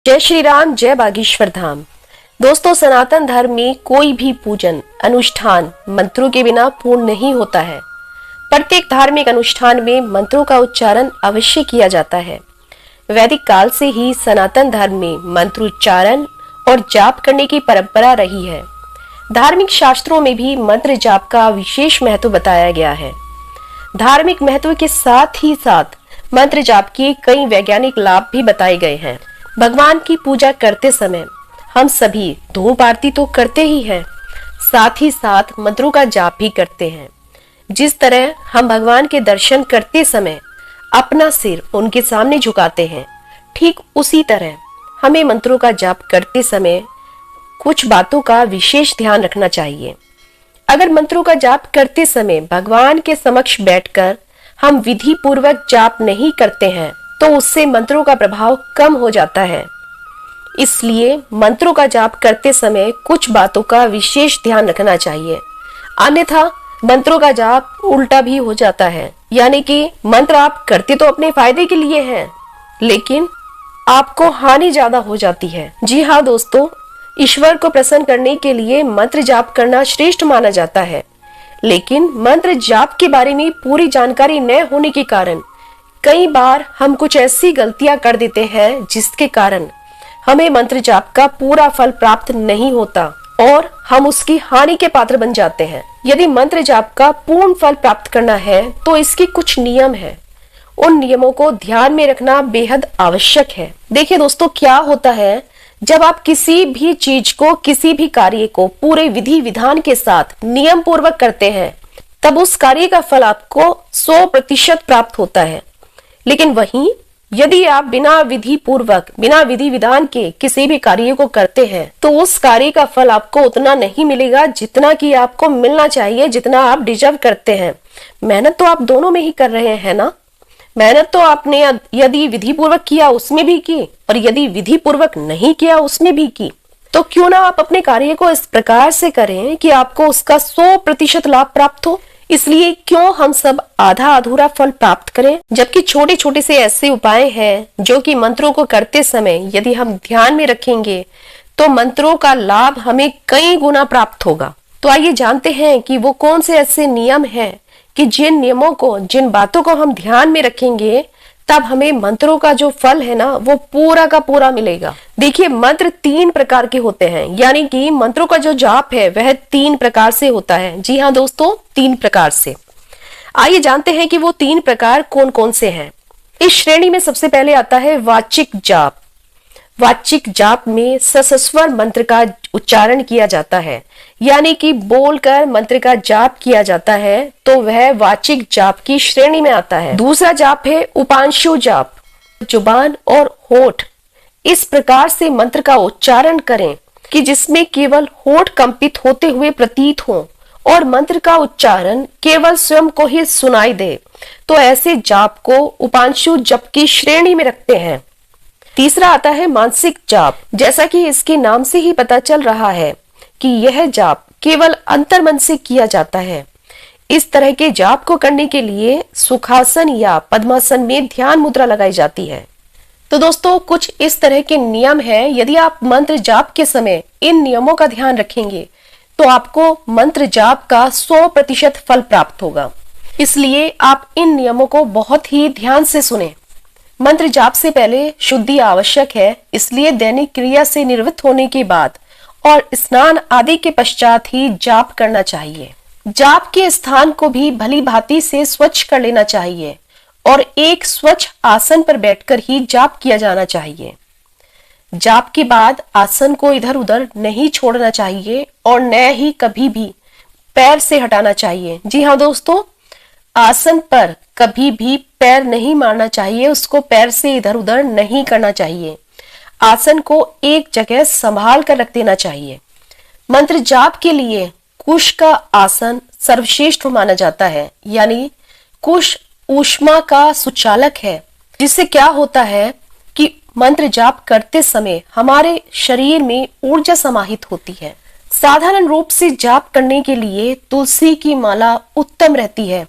जय श्री राम, जय बागेश्वर धाम। दोस्तों, सनातन धर्म में कोई भी पूजन अनुष्ठान मंत्रों के बिना पूर्ण नहीं होता है। प्रत्येक धार्मिक अनुष्ठान में मंत्रों का उच्चारण अवश्य किया जाता है। वैदिक काल से ही सनातन धर्म में मंत्रोच्चारण और जाप करने की परंपरा रही है। धार्मिक शास्त्रों में भी मंत्र जाप का विशेष महत्व बताया गया है। धार्मिक महत्व के साथ ही साथ मंत्र जाप के कई वैज्ञानिक लाभ भी बताए गए हैं। भगवान की पूजा करते समय हम सभी धूप आरती तो करते ही हैं, साथ ही साथ मंत्रों का जाप भी करते हैं। जिस तरह हम भगवान के दर्शन करते समय अपना सिर उनके सामने झुकाते हैं, ठीक उसी तरह हमें मंत्रों का जाप करते समय कुछ बातों का विशेष ध्यान रखना चाहिए। अगर मंत्रों का जाप करते समय भगवान के समक्ष बैठकर हम विधि पूर्वक जाप नहीं करते हैं तो उससे मंत्रों का प्रभाव कम हो जाता है। इसलिए मंत्रों का जाप करते समय कुछ बातों का विशेष ध्यान रखना चाहिए, अन्यथा मंत्रों का जाप उल्टा भी हो जाता है। यानी कि मंत्र आप करते तो अपने फायदे के लिए हैं, लेकिन आपको हानि ज्यादा हो जाती है। जी हाँ दोस्तों, ईश्वर को प्रसन्न करने के लिए मंत्र जाप करना श्रेष्ठ माना जाता है, लेकिन मंत्र जाप के बारे में पूरी जानकारी न होने के कारण कई बार हम कुछ ऐसी गलतियां कर देते हैं जिसके कारण हमें मंत्र जाप का पूरा फल प्राप्त नहीं होता और हम उसकी हानि के पात्र बन जाते हैं। यदि मंत्र जाप का पूर्ण फल प्राप्त करना है तो इसके कुछ नियम है। उन नियमों को ध्यान में रखना बेहद आवश्यक है। देखिए दोस्तों, क्या होता है, जब आप किसी भी चीज को, किसी भी कार्य को पूरे विधि विधान के साथ नियम पूर्वक करते हैं, तब उस कार्य का फल आपको 100% प्राप्त होता है। लेकिन वहीं यदि आप बिना विधि पूर्वक, बिना विधि विधान के किसी भी कार्य को करते हैं तो उस कार्य का फल आपको उतना नहीं मिलेगा जितना कि आपको मिलना चाहिए, जितना आप डिजर्व करते हैं। मेहनत तो आप दोनों में ही कर रहे हैं ना। मेहनत तो आपने यदि विधि पूर्वक किया उसमें भी की, और यदि विधि पूर्वक नहीं किया उसमें भी की। तो क्यों ना आप अपने कार्य को इस प्रकार से करें कि आपको उसका 100% लाभ प्राप्त हो। इसलिए क्यों हम सब आधा अधूरा फल प्राप्त करें, जबकि छोटे छोटे से ऐसे उपाय हैं जो कि मंत्रों को करते समय यदि हम ध्यान में रखेंगे तो मंत्रों का लाभ हमें कई गुना प्राप्त होगा। तो आइए जानते हैं कि वो कौन से ऐसे नियम हैं कि जिन नियमों को, जिन बातों को हम ध्यान में रखेंगे तब हमें मंत्रों का जो फल है ना वो पूरा का पूरा मिलेगा। देखिए, मंत्र 3 प्रकार के होते हैं, यानी कि मंत्रों का जो जाप है वह 3 प्रकार से होता है। जी हाँ दोस्तों, 3 प्रकार से। आइए जानते हैं कि वो 3 प्रकार कौन कौन से हैं। इस श्रेणी में सबसे पहले आता है वाचिक जाप। वाचिक जाप में सस्वर मंत्र का उच्चारण किया जाता है, यानी कि बोलकर मंत्र का जाप किया जाता है, तो वह वाचिक जाप की श्रेणी में आता है। दूसरा जाप है उपांशु जाप। जुबान और होठ इस प्रकार से मंत्र का उच्चारण करें कि जिसमें केवल होठ कंपित होते हुए प्रतीत हो और मंत्र का उच्चारण केवल स्वयं को ही सुनाई दे, तो ऐसे जाप को उपांशु जप की श्रेणी में रखते हैं। तीसरा आता है मानसिक जाप। जैसा कि इसके नाम से ही पता चल रहा है कि यह जाप केवल अंतर्मन से किया जाता है। इस तरह के जाप को करने के लिए सुखासन या पद्मासन में ध्यान मुद्रा लगाई जाती है। तो दोस्तों, कुछ इस तरह के नियम हैं। यदि आप मंत्र जाप के समय इन नियमों का ध्यान रखेंगे तो आपको मंत्र जाप का 100% फल प्राप्त होगा। इसलिए आप इन नियमों को बहुत ही ध्यान से सुने। मंत्र जाप से पहले शुद्धि आवश्यक है, इसलिए दैनिक क्रिया से निवृत्त होने के बाद और स्नान आदि के पश्चात ही जाप करना चाहिए। जाप के स्थान को भी भली भांति से स्वच्छ कर लेना चाहिए और एक स्वच्छ आसन पर बैठकर ही जाप किया जाना चाहिए। जाप के बाद आसन को इधर उधर नहीं छोड़ना चाहिए और न ही कभी भी पैर से हटाना चाहिए। जी हाँ दोस्तों, आसन पर कभी भी पैर नहीं मारना चाहिए, उसको पैर से इधर उधर नहीं करना चाहिए। आसन को एक जगह संभाल कर रख देना चाहिए। मंत्र जाप के लिए कुश का आसन सर्वश्रेष्ठ माना जाता है, यानी कुश ऊष्मा का सुचालक है, जिससे क्या होता है कि मंत्र जाप करते समय हमारे शरीर में ऊर्जा समाहित होती है। साधारण रूप से जाप करने के लिए तुलसी की माला उत्तम रहती है,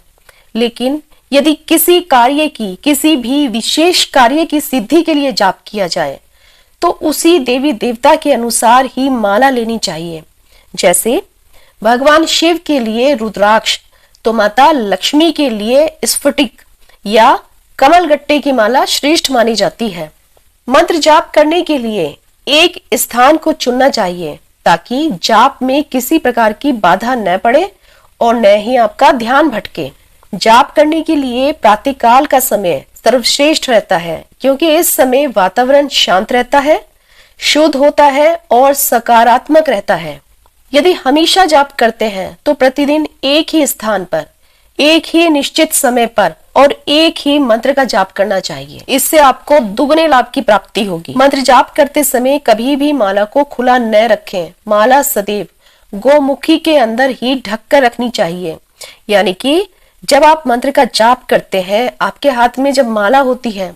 लेकिन यदि किसी कार्य की, किसी भी विशेष कार्य की सिद्धि के लिए जाप किया जाए तो उसी देवी देवता के अनुसार ही माला लेनी चाहिए। जैसे भगवान शिव के लिए रुद्राक्ष, तो माता लक्ष्मी के लिए स्फटिक या कमलगट्टे की माला श्रेष्ठ मानी जाती है। मंत्र जाप करने के लिए एक स्थान को चुनना चाहिए ताकि जाप में किसी प्रकार की बाधा न पड़े और न ही आपका ध्यान भटके। जाप करने के लिए प्रातःकाल का समय सर्वश्रेष्ठ रहता है, क्योंकि इस समय वातावरण शांत रहता है, शुद्ध होता है और सकारात्मक रहता है। यदि हमेशा जाप करते हैं तो प्रतिदिन एक ही स्थान पर, एक ही निश्चित समय पर और एक ही मंत्र का जाप करना चाहिए। इससे आपको दुगने लाभ की प्राप्ति होगी। मंत्र जाप करते समय कभी भी माला को खुला न रखें। माला सदैव गोमुखी के अंदर ही ढक कर रखनी चाहिए। यानी कि जब आप मंत्र का जाप करते हैं, आपके हाथ में जब माला होती है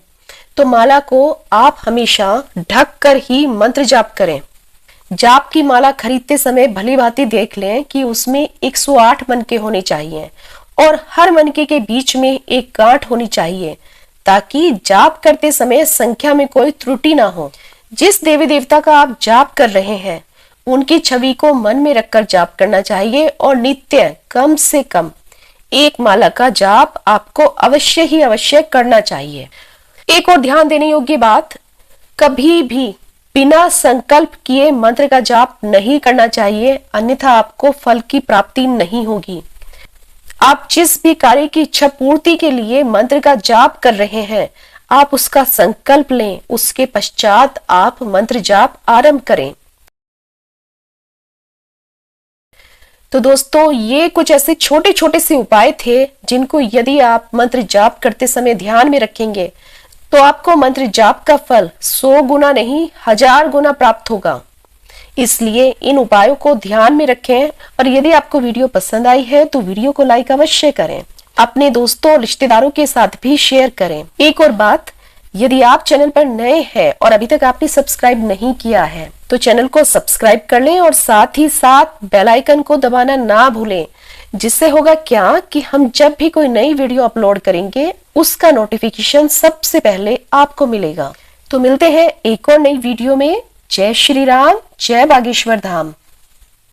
तो माला को आप हमेशा ढक कर ही मंत्र जाप करें। जाप की माला खरीदते समय भली भांति देख लें कि उसमें 108 मनके होने चाहिए और हर मनके के बीच में एक गांठ होनी चाहिए, ताकि जाप करते समय संख्या में कोई त्रुटि ना हो। जिस देवी देवता का आप जाप कर रहे हैं उनकी छवि को मन में रखकर जाप करना चाहिए और नित्य कम से कम एक माला का जाप आपको अवश्य ही अवश्य करना चाहिए। एक और ध्यान देने योग्य बात, कभी भी बिना संकल्प किए मंत्र का जाप नहीं करना चाहिए, अन्यथा आपको फल की प्राप्ति नहीं होगी। आप जिस भी कार्य की इच्छा पूर्ति के लिए मंत्र का जाप कर रहे हैं, आप उसका संकल्प लें, उसके पश्चात आप मंत्र जाप आरंभ करें। तो दोस्तों, ये कुछ ऐसे छोटे छोटे से उपाय थे जिनको यदि आप मंत्र जाप करते समय ध्यान में रखेंगे तो आपको मंत्र जाप का फल 100 गुना नहीं 1000 गुना प्राप्त होगा। इसलिए इन उपायों को ध्यान में रखें और यदि आपको वीडियो पसंद आई है तो वीडियो को लाइक अवश्य करें, अपने दोस्तों और रिश्तेदारों के साथ भी शेयर करें। एक और बात, यदि आप चैनल पर नए हैं और अभी तक आपने सब्सक्राइब नहीं किया है तो चैनल को सब्सक्राइब कर लें और साथ ही साथ बेल आइकन को दबाना ना भूलें। जिससे होगा क्या कि हम जब भी कोई नई वीडियो अपलोड करेंगे उसका नोटिफिकेशन सबसे पहले आपको मिलेगा। तो मिलते हैं एक और नई वीडियो में। जय श्री राम, जय बागेश्वर धाम।